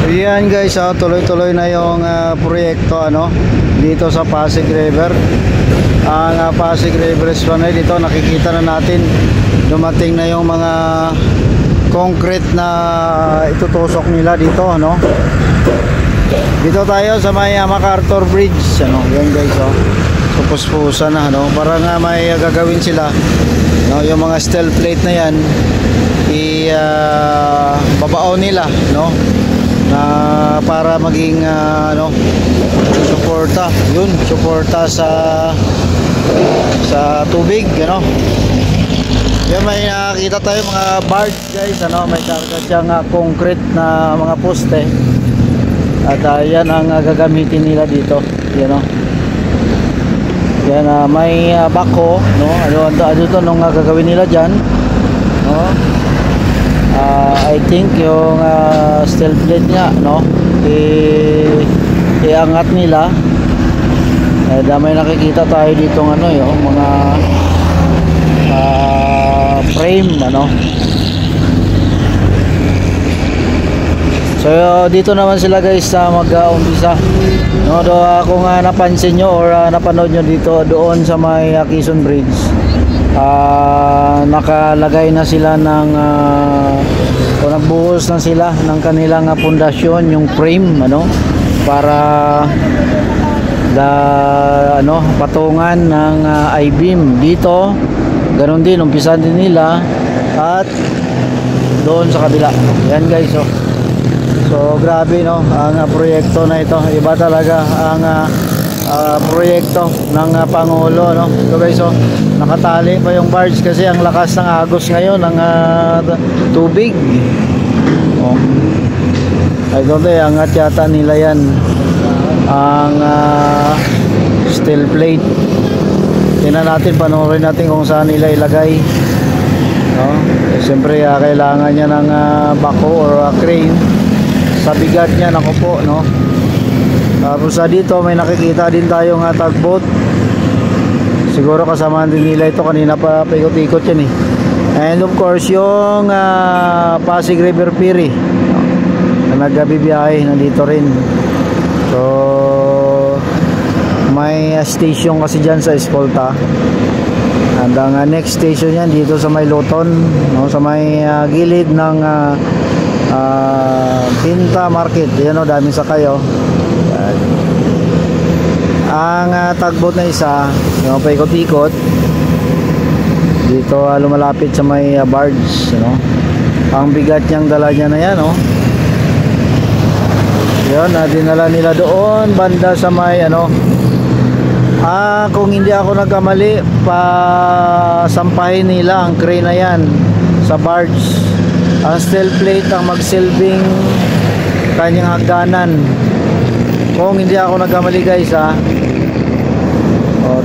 Yan guys, tuloy-tuloy na yung proyekto dito sa Pasig River. Ang Pasig River Esplanade dito, nakikita na natin dumating na yung mga concrete na itutusok nila dito, Dito tayo sa may MacArthur Bridge, yan guys, Pupus-pusan na, para nga may gagawin sila, yung mga steel plate na yan babao nila, na para maging suporta, suporta sa tubig, Yan, may nakita tayo mga barge guys, may karga siyang concrete na mga poste. At yan ang gagamitin nila dito, Yan, may bako, ano to nung gagawin nila diyan, I think yung steel plate nga, iangat nila. May nakikita tayo dito yung mga frame, So dito naman sila guys sa mag-umpisa. Kung napansin nyo or napanood nyo dito doon sa may Quezon Bridge, nakalagay na sila ng o nagbuhos na sila ng kanilang pundasyon, yung frame, para patungan ng I-beam dito. Ganon din, umpisan din nila at doon sa kabila. Yan guys, so grabe, ang proyekto na ito, iba talaga ang proyekto ng Pangulo, So guys, nakatali pa yung barge kasi ang lakas ng agos ngayon ng tubig. Ay doon angat yata nila yan ang steel plate. Tingnan natin, panoorin natin kung saan nila ilagay, siyempre kailangan niya ng bako or crane sa bigat niya, po, Tapos dito may nakikita din tayong tugboat. Siguro kasama din nila ito, kanina pa paikot-ikot yan And of course yung Pasig River Ferry na nagbibiyahe nandito rin. So may station kasi dyan sa Escolta. And ang next station yan dito sa may Luton, sa may gilid ng Pinta Market. Yan, daming sakay, Ang tugboat na isa, yung paikot-ikot dito, lumalapit sa may barge, Ang bigat niyang dala niya na yan, Yan, dinala nila doon banda sa may kung hindi ako nagkamali, pasampahin nila ang crane na yan sa barge. Ang steel plate ang magsilbing kanyang hagdanan. Kung hindi ako nagkamali guys,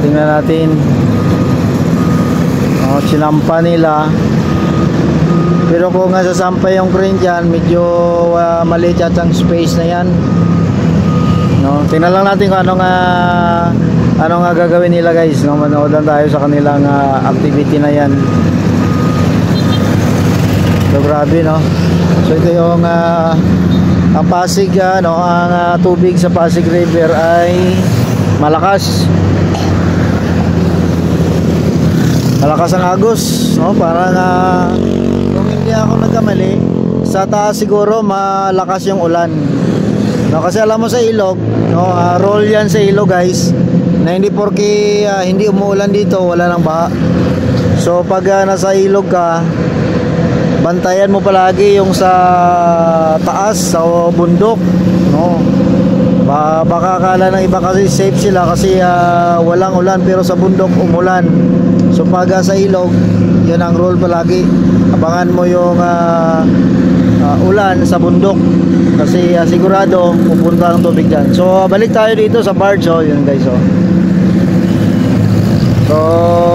tingnan natin. Sinampa nila. Pero kung sasampay yung crane dyan, medyo maliit yata ang space na yan, tingnan lang natin kung anong gagawin nila guys, manood lang tayo sa kanilang activity na yan. So grabe, So ito yung ang Pasig, ang tubig sa Pasig River ay malakas. Malakas ang agos, parang kung hindi ako nagkamali, sa taas siguro malakas yung ulan. Kasi alam mo sa ilog, roll yan sa ilog guys, na hindi porke hindi umuulan dito, wala nang baha. So pag nasa ilog ka, bantayan mo palagi yung sa taas, sa bundok, baka akala ng iba kasi safe sila kasi walang ulan, pero sa bundok umulan. So pag sa ilog, yun ang rule palagi, abangan mo yung ulan sa bundok kasi sigurado pupunta ang tubig dyan. So balik tayo dito sa barge, yun guys, So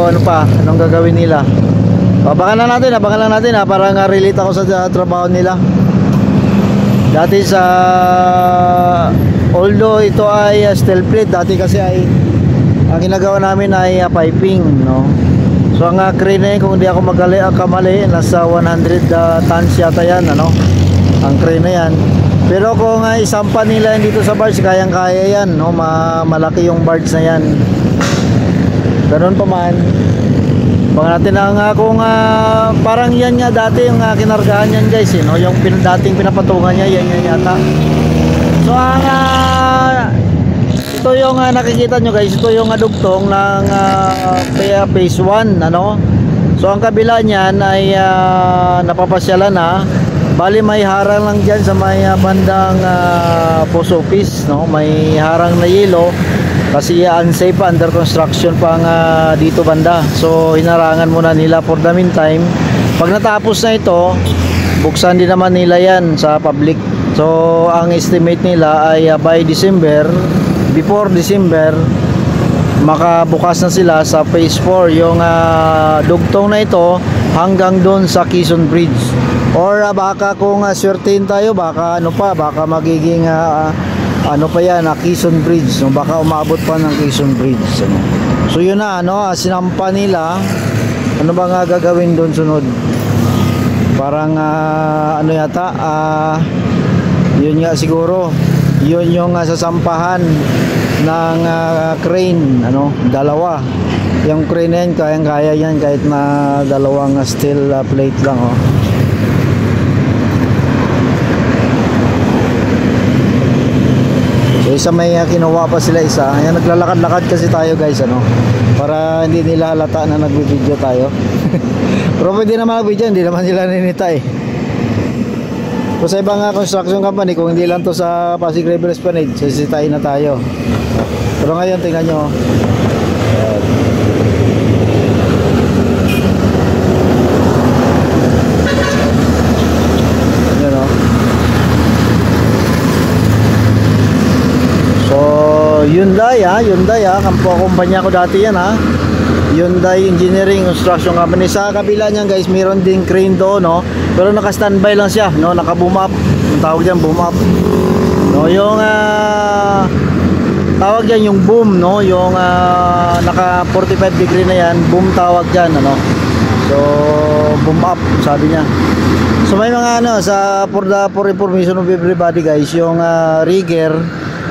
anong gagawin nila? Abangan lang natin para nga relate ako sa trabaho nila. Dati although ito ay steel plate, dati kasi ay ang ginagawa namin ay piping, So ang crane na yun, kung hindi ako kamali, nasa 100 tons yata yan, ang crane na yan. Pero kung isampa nila yan dito sa barge, kayang-kaya yan, no? Malaki yung barge na yan. Ganun pa man. Baka natin ang kung parang yan nga dati yung kinargahan yan guys, no? Yung dating pinapatungan niya, yan yata. So ang ito yung nakikita nyo guys, ito yung dugtong ng phase 1, ano? So ang kabila niyan ay napapasyalan na. Bali may harang lang dyan sa may bandang post office, no? May harang na yelo kasi unsafe pa, under construction pa dito banda. So hinarangan muna nila for the meantime. Pag natapos na ito, buksan din naman nila yan sa public. So ang estimate nila ay by December, before December, makabukas na sila sa phase 4 yung dugtong na ito hanggang doon sa Quezon Bridge. Or baka kung swertein tayo, baka ano pa, baka magiging ano pa yan, Quezon Bridge, no? Baka umabot pa ng Quezon Bridge, ano? So yun na, ano, sinampa nila. Ano ba nga gagawin doon sunod? Parang ano yata, yun nga siguro, yun yung sasampahan ng crane, ano, dalawa. Yung crane na yan, kayang-kaya yan kahit na dalawang steel plate lang, oh. So isa may kinuha pa sila isa. Ayan, naglalakad-lakad kasi tayo guys, ano, para hindi nila halata na nagbi-video tayo. Pero pwede naman mag-video, hindi naman nila ninita eh. So sa ibang construction company, kung hindi lang to sa Pasig River Esplanade, sisitahin na tayo. Pero ngayon tingnan nyo. Ayan o. So Hyundai kampo kumpanya ko dati yan ha. Hyundai Engineering Construction Company. Sa kabila niyan guys, mayroon ding crane doon, no? Pero naka-standby lang siya, no? Naka-boom up. Ang tawag diyan, boom up. No, yung tawag diyan yung boom, no? Yung naka 45 degree na yan, boom tawag diyan, ano? So, boom up sabi niya. So may mga ano sa for information of everybody guys, yung rigger,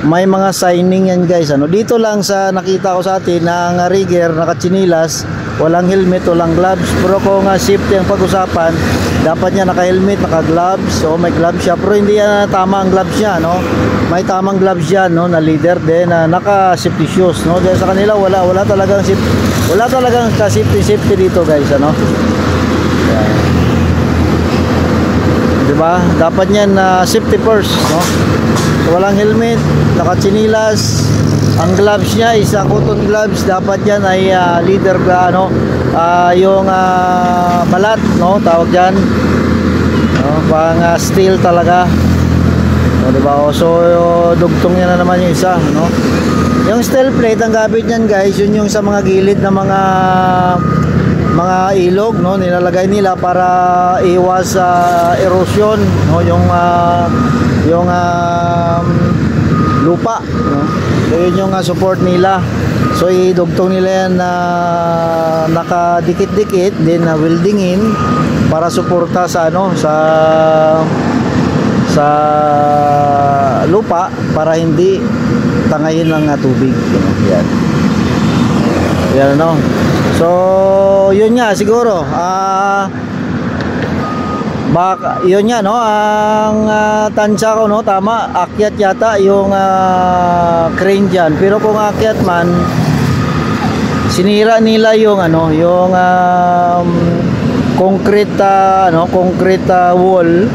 may mga signing yan guys, ano, dito lang sa nakita ko sa atin ng rigger, nakatsinilas, walang helmet, walang gloves. Pero kung safety ang pag-usapan, dapat niya naka-helmet, naka-gloves. So may gloves siya, pero hindi yan tama ang gloves niya, no? May tamang gloves yan, no, na leader din, naka-safety shoes, no? Dahil sa kanila wala talagang safety dito guys, ano? Yan. Diba? Dapat niyan safety first, no? Walang helmet, nakatsinilas. Ang gloves niya is cotton gloves. Dapat yan ay leather, ano, yung balat, no, tawag dyan, no, pang steel talaga, no, diba? So dugtong niya na naman yung isa, no. Yung steel plate, ang gamit niyan guys, yun yung sa mga gilid na mga ilog, no, nilalagay nila para iwas erosion, no, yung lupa, no? So yun yung support nila. So idugtong nila yan na nakadikit-dikit, then weldingin para suporta sa ano, sa lupa para hindi tangayin ng tubig, no? Yan. Yan, ano. So yun nga siguro, baka yun nga, no, ang tansya ko, no, tama, akyat yata yung crane dyan. Pero kung akyat man, sinira nila yung ano, yung concrete wall,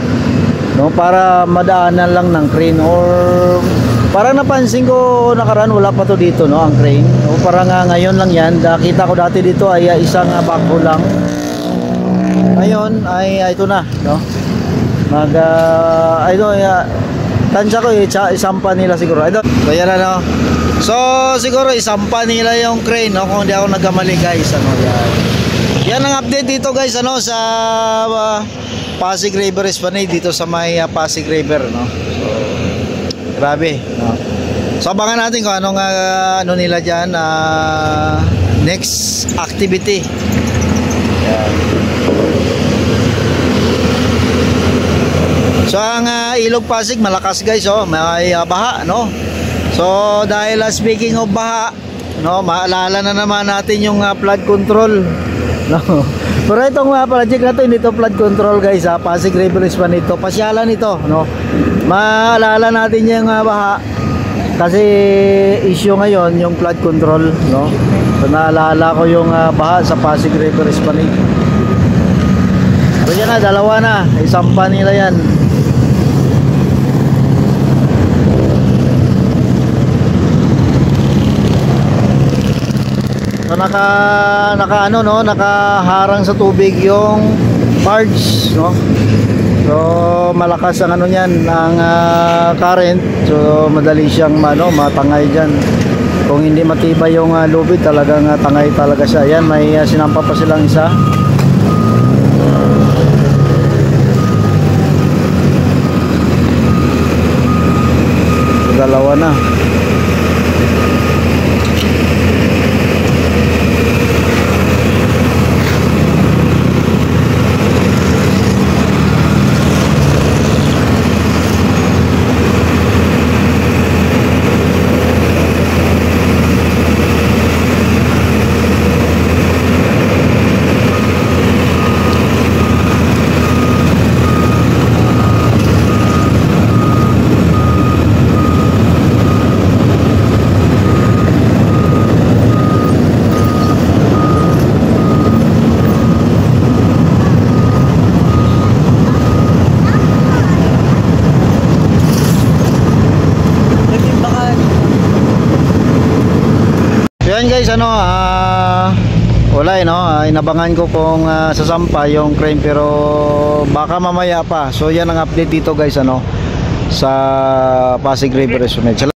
no, para madaanan lang ng crane. Or parang napansin ko nakaraan, wala pa to dito, no, ang crane, no, parang ngayon lang yan. Nakita ko dati dito ay isang backhoe lang. Ngayon ay ito na, no, tansya ko isampa nila siguro. So yan, ano. So siguro isampa nila yung crane, no, kung hindi ako nagkamali guys, ano. Yan ang update dito guys, ano, sa Pasig River Esplanade, dito sa may Pasig River, no. So grabe, no. So abangan natin kung anong ano nila dyan, next activity. Yan. So ang Ilog Pasig malakas guys, oh, may baha, no? So dahil speaking of baha, no, maalala na naman natin yung flood control, no? Pero itong project na to, hindi to flood control guys, Pasig River is pa nito, pasyalan ito, no? Maalala natin yung baha kasi issue ngayon yung flood control, no? So naalala ko yung baha sa Pasig River is pa nito. So yan na, dalawa na, isang pa nila yan. So nakaharang sa tubig yung barge, no? So malakas ang ano niyan, ang current. So madali siyang matangay diyan. Kung hindi matibay yung lubid, talagang tangay talaga siya. Yan, may sinampa pa silang isa. So, dalawa na. Yan guys, wala inabangan ko kung sasampa yung crane, pero baka mamaya pa. So yan ang update dito guys, sa Pasig River Resort.